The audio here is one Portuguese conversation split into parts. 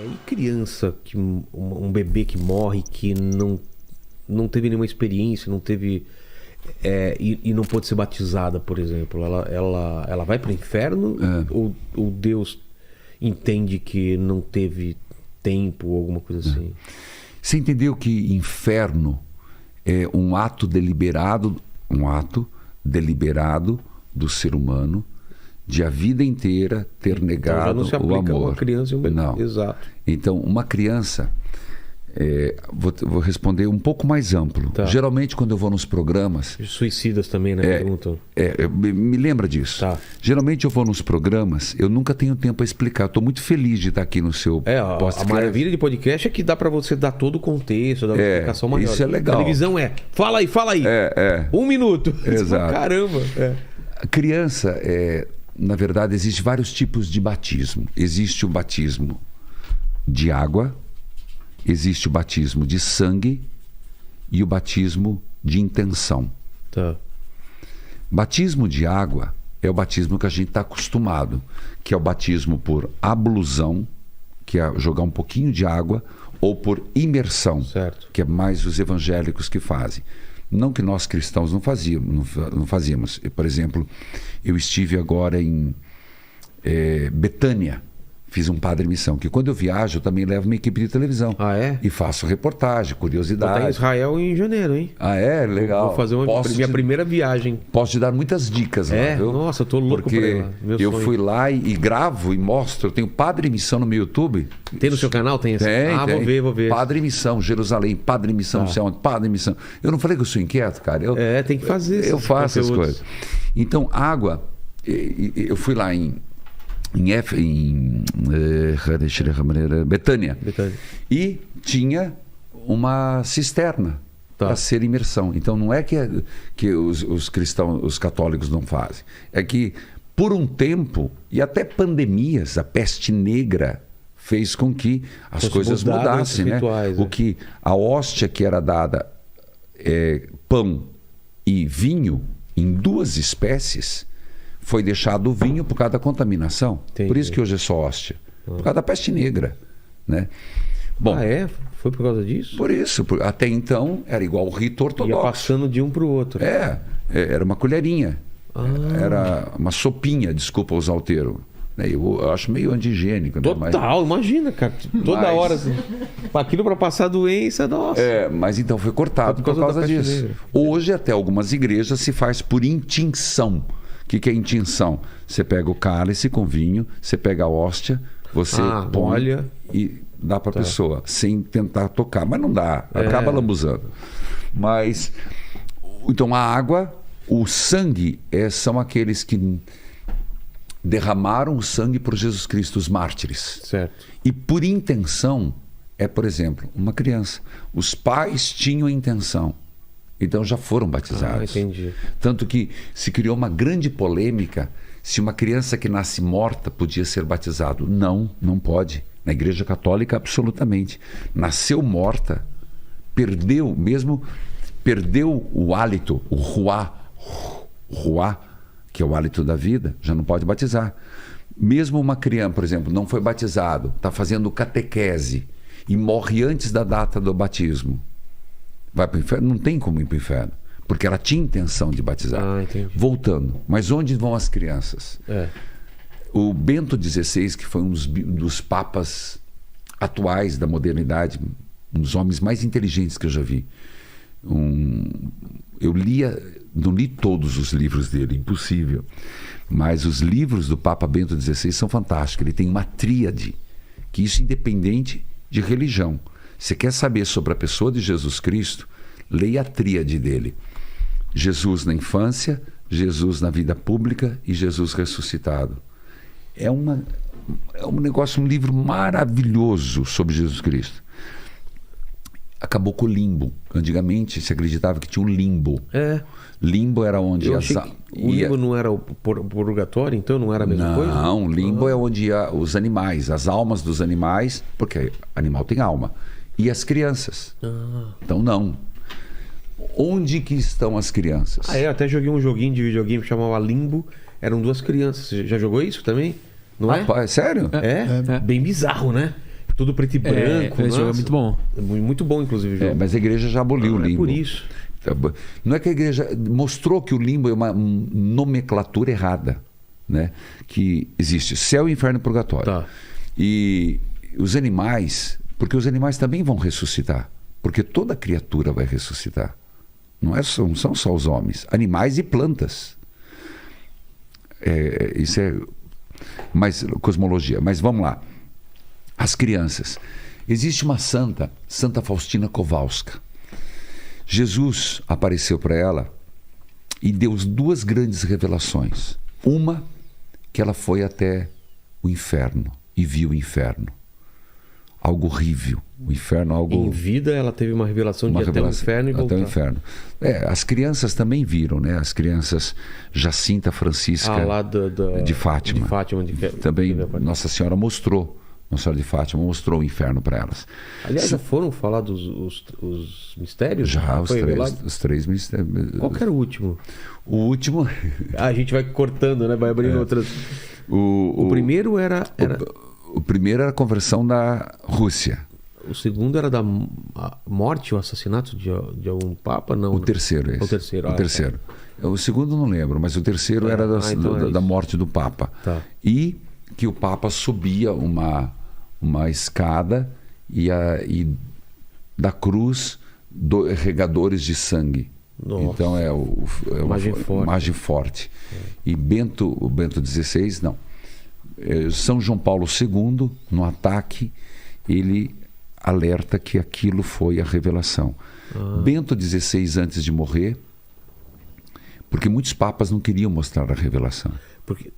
E criança, um bebê que morre, que não teve nenhuma experiência, não teve... e não pôde ser batizada, por exemplo, ela vai para o inferno? Ou Deus entende que não teve tempo ou alguma coisa assim? Você entendeu que inferno é um ato deliberado do ser humano de a vida inteira ter negado já não se o aplica amor. uma criança e um bebê. Não. Exato. Então, uma criança... vou responder um pouco mais amplo. Tá. Geralmente, quando eu vou nos programas... Suicidas também, né? Perguntam. me lembra disso. Tá. Geralmente, eu vou nos programas, eu nunca tenho tempo para explicar. Estou muito feliz de estar aqui no seu A podcast. maravilha de podcast é que dá pra você dar todo o contexto, dar uma explicação maior. Isso é legal. A televisão fala aí. 1 minuto. Exato. Caramba. A criança, na verdade, existem vários tipos de batismo. Existe o batismo de água, existe o batismo de sangue e o batismo de intenção. Tá. Batismo de água é o batismo que a gente está acostumado, que é o batismo por ablusão, que é jogar um pouquinho de água, ou por imersão, Certo. que é mais os evangélicos que fazem. Não que nós cristãos não fazíamos. Por exemplo, eu estive agora em Betânia, fiz um Padre Missão, que quando eu viajo eu também levo uma equipe de televisão. Ah, é? E faço reportagem, Vou curiosidade. estar em Israel em janeiro, hein? Ah, é? Legal. Vou fazer minha primeira viagem. Posso te dar muitas dicas lá, viu? Nossa, eu tô louco Porque pra ir lá. Meu eu sonho. fui lá e gravo e mostro. Eu tenho Padre Missão no meu YouTube. Tem no seu canal? Tem esse? Tem. Vou ver. Padre Missão, Jerusalém, Padre Missão, não sei onde, Padre Missão. Eu não falei que eu sou inquieto, cara? Tem que fazer Eu faço as conteúdos. coisas. Então, água, eu fui lá em Betânia. E tinha uma cisterna para ser imersão. Então não é que os cristãos, os católicos não fazem. É que por um tempo, e até pandemias, a peste negra fez com que as coisas mudassem, né? O que a hóstia que era dada pão e vinho em 2 espécies, foi deixado o vinho por causa da contaminação. Entendi. Por isso que hoje é só hóstia. Por causa da peste negra, né? Bom, Foi por causa disso? por isso. Até então era igual o rito ortodoxo. Ia passando de um para o outro. Era uma colherinha. Era uma sopinha, desculpa usar o termo. Eu acho meio anti-higiênico. Total, imagina, cara. Toda hora. Assim, aquilo para passar doença, nossa. Mas então foi cortado por causa disso. Negra. Hoje, até algumas igrejas, se faz por intinção. O que é intinção? Você pega o cálice com vinho, você pega a hóstia, você põe molha e dá para a pessoa, sem tentar tocar. Mas não dá, acaba lambuzando. Mas, então a água, o sangue, são aqueles que derramaram o sangue por Jesus Cristo, os mártires. Certo. E por intenção, por exemplo, uma criança. Os pais tinham a intenção. Então já foram batizados. Entendi. Tanto que se criou uma grande polêmica se uma criança que nasce morta podia ser batizado. Não, não pode. Na Igreja Católica, absolutamente. Nasceu morta, perdeu o hálito, o ruá, que é o hálito da vida, já não pode batizar. Mesmo uma criança, por exemplo, não foi batizado, está fazendo catequese e morre antes da data do batismo. Vai para o inferno? Não tem como ir para o inferno, porque ela tinha intenção de batizar. Entendi. Voltando, mas onde vão as crianças? O Bento XVI, que foi um dos papas atuais da modernidade, um dos homens mais inteligentes que eu já vi. Eu não li todos os livros dele, impossível, mas os livros do Papa Bento XVI são fantásticos. Ele tem uma tríade, que isso independente de religião. Você quer saber sobre a pessoa de Jesus Cristo? Leia a tríade dele. Jesus na infância, Jesus na vida pública e Jesus ressuscitado. É um livro maravilhoso sobre Jesus Cristo. Acabou com o limbo. Antigamente se acreditava que tinha um limbo. Limbo era onde... o limbo não era o purgatório, então não era a mesma coisa? Não, limbo é onde ia os animais, as almas dos animais, porque animal tem alma. E as crianças. Então não. Onde que estão as crianças? Eu até joguei um joguinho de videogame que chamava Limbo. Eram 2 crianças. Você já jogou isso também? Não é? Sério? Bem bizarro, né? Tudo preto e branco. Esse jogo é muito bom. Muito bom, inclusive, o jogo. Mas a igreja já aboliu o limbo. É por isso. Não é que a igreja mostrou que o limbo é uma nomenclatura errada, né? Que existe céu, inferno e purgatório. Tá. E os animais, porque os animais também vão ressuscitar, porque toda criatura vai ressuscitar. Não são só os homens, animais e plantas. Isso é mais cosmologia. Mas vamos lá. As crianças. Existe uma Santa Faustina Kowalska. Jesus apareceu para ela e deu duas grandes revelações. Uma, que ela foi até o inferno e viu o inferno. Algo horrível. O inferno, algo... Em vida, ela teve uma revelação de ir até o inferno e voltar. Até o inferno. As crianças também viram, né? As crianças Jacinta Francisca lá de Fátima. De Fátima também Nossa Senhora mostrou. Nossa Senhora de Fátima mostrou o inferno para elas. Aliás, já foram falar os mistérios? Já, os três mistérios. Qual que era o último? O último... a gente vai cortando, né? Vai abrindo outras... O primeiro era... O primeiro era a conversão da Rússia. O segundo era da morte, o assassinato de algum papa? Não. O terceiro, esse. O terceiro. O terceiro. O segundo não lembro, mas o terceiro era da morte do papa. Tá. E que o papa subia uma escada e da cruz regadores de sangue. Nossa. Então é uma imagem forte. E o Bento XVI, não. São João Paulo II, no ataque, ele alerta que aquilo foi a revelação. Bento XVI, antes de morrer, porque muitos papas não queriam mostrar a revelação. Porque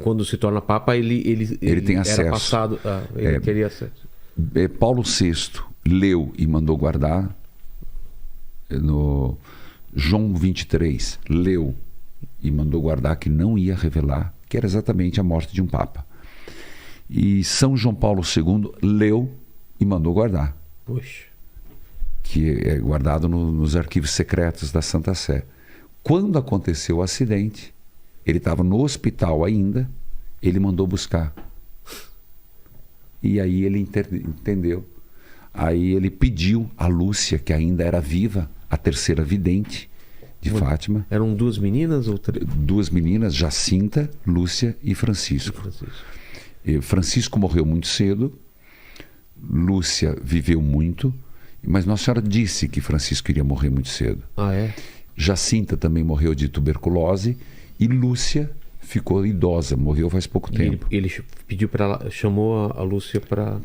quando se torna papa, ele tem acesso. Era passado, ele queria acesso. Paulo VI leu e mandou guardar. No João 23 leu e mandou guardar que não ia revelar, que era exatamente a morte de um papa. E São João Paulo II leu e mandou guardar. Puxa. Que é guardado nos arquivos secretos da Santa Sé. Quando aconteceu o acidente, ele estava no hospital ainda, ele mandou buscar. E aí ele entendeu. Aí ele pediu a Lúcia, que ainda era viva, a terceira vidente de Fátima. Eram duas meninas ou três? Duas meninas, Jacinta, Lúcia e Francisco. Francisco morreu muito cedo, Lúcia viveu muito, mas Nossa Senhora disse que Francisco iria morrer muito cedo. Ah, é? Jacinta também morreu de tuberculose e Lúcia ficou idosa, morreu faz pouco tempo. Ele pediu para ela, chamou a Lúcia para...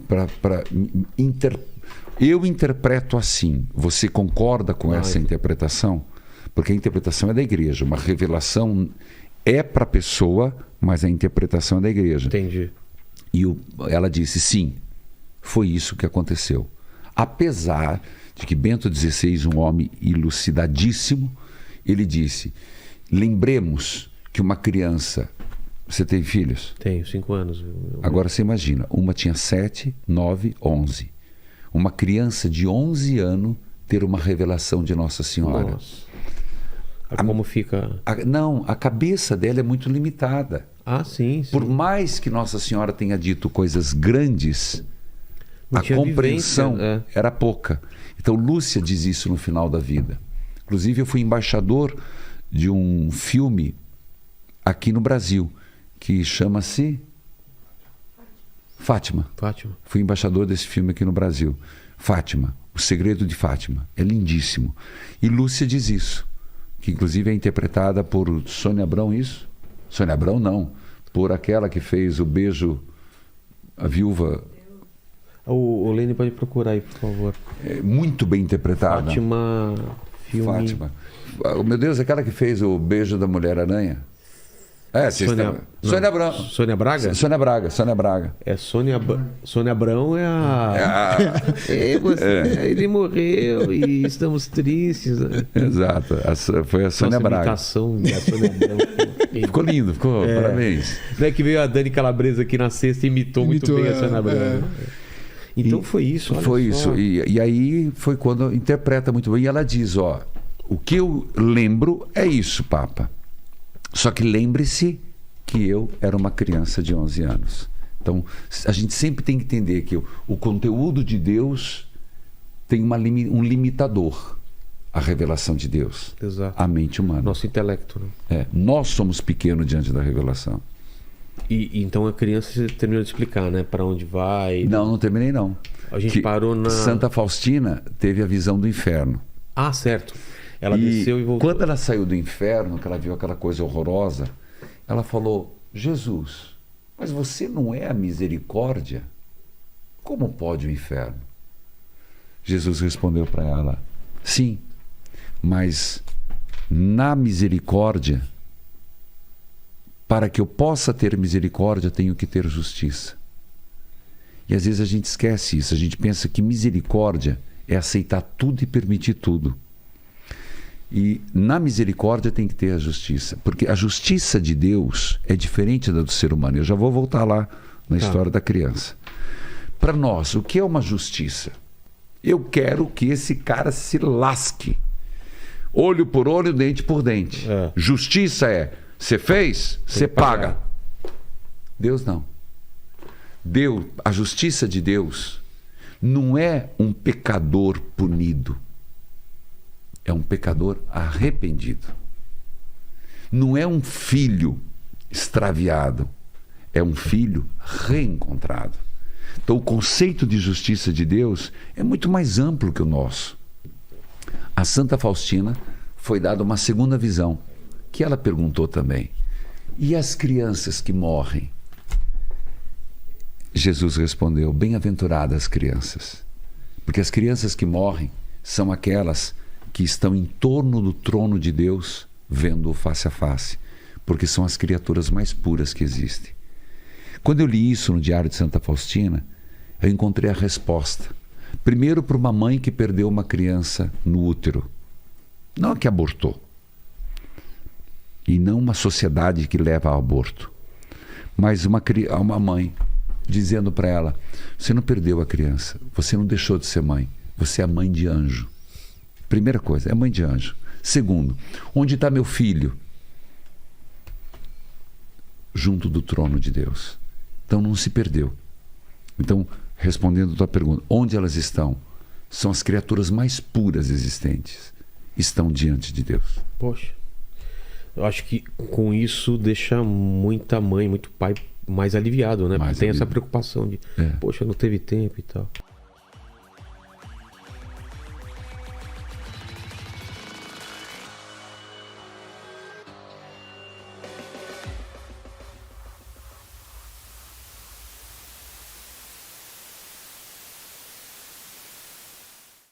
Eu interpreto assim. Você concorda com essa interpretação? Porque a interpretação é da igreja. Uma revelação é para a pessoa, mas a interpretação é da igreja. Entendi. E ela disse, sim, foi isso que aconteceu. Apesar de que Bento XVI, um homem elucidadíssimo, ele disse, lembremos que uma criança... Você tem filhos? Tenho, 5 anos. Agora você imagina, uma tinha 7, 9, 11. Uma criança de 11 anos ter uma revelação de Nossa Senhora. Nossa. Como fica? A cabeça dela é muito limitada. Ah, sim. Por mais que Nossa Senhora tenha dito coisas grandes, a compreensão era pouca. Então Lúcia diz isso no final da vida. Inclusive eu fui embaixador de um filme aqui no Brasil, que chama-se Fátima. Fui embaixador desse filme aqui no Brasil. Fátima, O Segredo de Fátima. É lindíssimo. E Lúcia diz isso, que inclusive é interpretada por Sônia Abrão, isso? Sônia Abrão não, por aquela que fez o beijo, a viúva... O Lene pode procurar aí, por favor. É muito bem interpretada. Fátima, filme... Fátima. Meu Deus, aquela que fez o beijo da Mulher-Aranha? Sônia Abrão. Sônia Braga? Sônia Braga. Sônia Abrão é a... Ele morreu e estamos tristes. Exato. Foi a Sônia Braga. Imitação da Sônia Abrão. Ficou lindo, parabéns. Não é que veio a Dani Calabresa aqui na sexta e imitou muito bem a Sônia Abrão. Então foi isso. Foi isso. E aí foi quando interpreta muito bem. E ela diz, o que eu lembro é isso, Papa. Só que lembre-se que eu era uma criança de 11 anos. Então, a gente sempre tem que entender que o conteúdo de Deus tem um limitador, a revelação de Deus. Exato. A mente humana. Nosso intelecto, né? Nós somos pequenos diante da revelação. E então a criança você terminou de explicar, né? Para onde vai? Não terminei não. A gente parou na... Santa Faustina teve a visão do inferno. Ah, certo. Ela desceu e voltou. Quando ela saiu do inferno, que ela viu aquela coisa horrorosa, ela falou: Jesus, mas você não é a misericórdia? Como pode o inferno? Jesus respondeu para ela: sim, mas na misericórdia, para que eu possa ter misericórdia, tenho que ter justiça. E às vezes a gente esquece isso, a gente pensa que misericórdia é aceitar tudo e permitir tudo. E na misericórdia tem que ter a justiça, porque a justiça de Deus é diferente da do ser humano. Eu já vou voltar lá na história da criança. Para nós, o que é uma justiça? Eu quero que esse cara se lasque. Olho por olho, dente por dente. Justiça é, você fez, você paga. Deus não. Deus, a justiça de Deus não é um pecador punido. É um pecador arrependido. Não é um filho extraviado. É um filho reencontrado. Então, o conceito de justiça de Deus é muito mais amplo que o nosso. A Santa Faustina foi dada uma segunda visão, que ela perguntou também: e as crianças que morrem? Jesus respondeu: bem-aventuradas as crianças, porque as crianças que morrem são aquelas que estão em torno do trono de Deus, vendo-o face a face, porque são as criaturas mais puras que existem. Quando eu li isso no Diário de Santa Faustina, eu encontrei a resposta. Primeiro, para uma mãe que perdeu uma criança no útero, não a que abortou, e não uma sociedade que leva ao aborto, mas uma mãe dizendo para ela: você não perdeu a criança, você não deixou de ser mãe, você é mãe de anjo. Primeira coisa, é mãe de anjo. Segundo, onde está meu filho? Junto do trono de Deus. Então não se perdeu. Então, respondendo a tua pergunta, onde elas estão? São as criaturas mais puras existentes. Estão diante de Deus. Poxa, eu acho que com isso deixa muita mãe, muito pai mais aliviado, né? Porque tem essa preocupação de, poxa, não teve tempo e tal.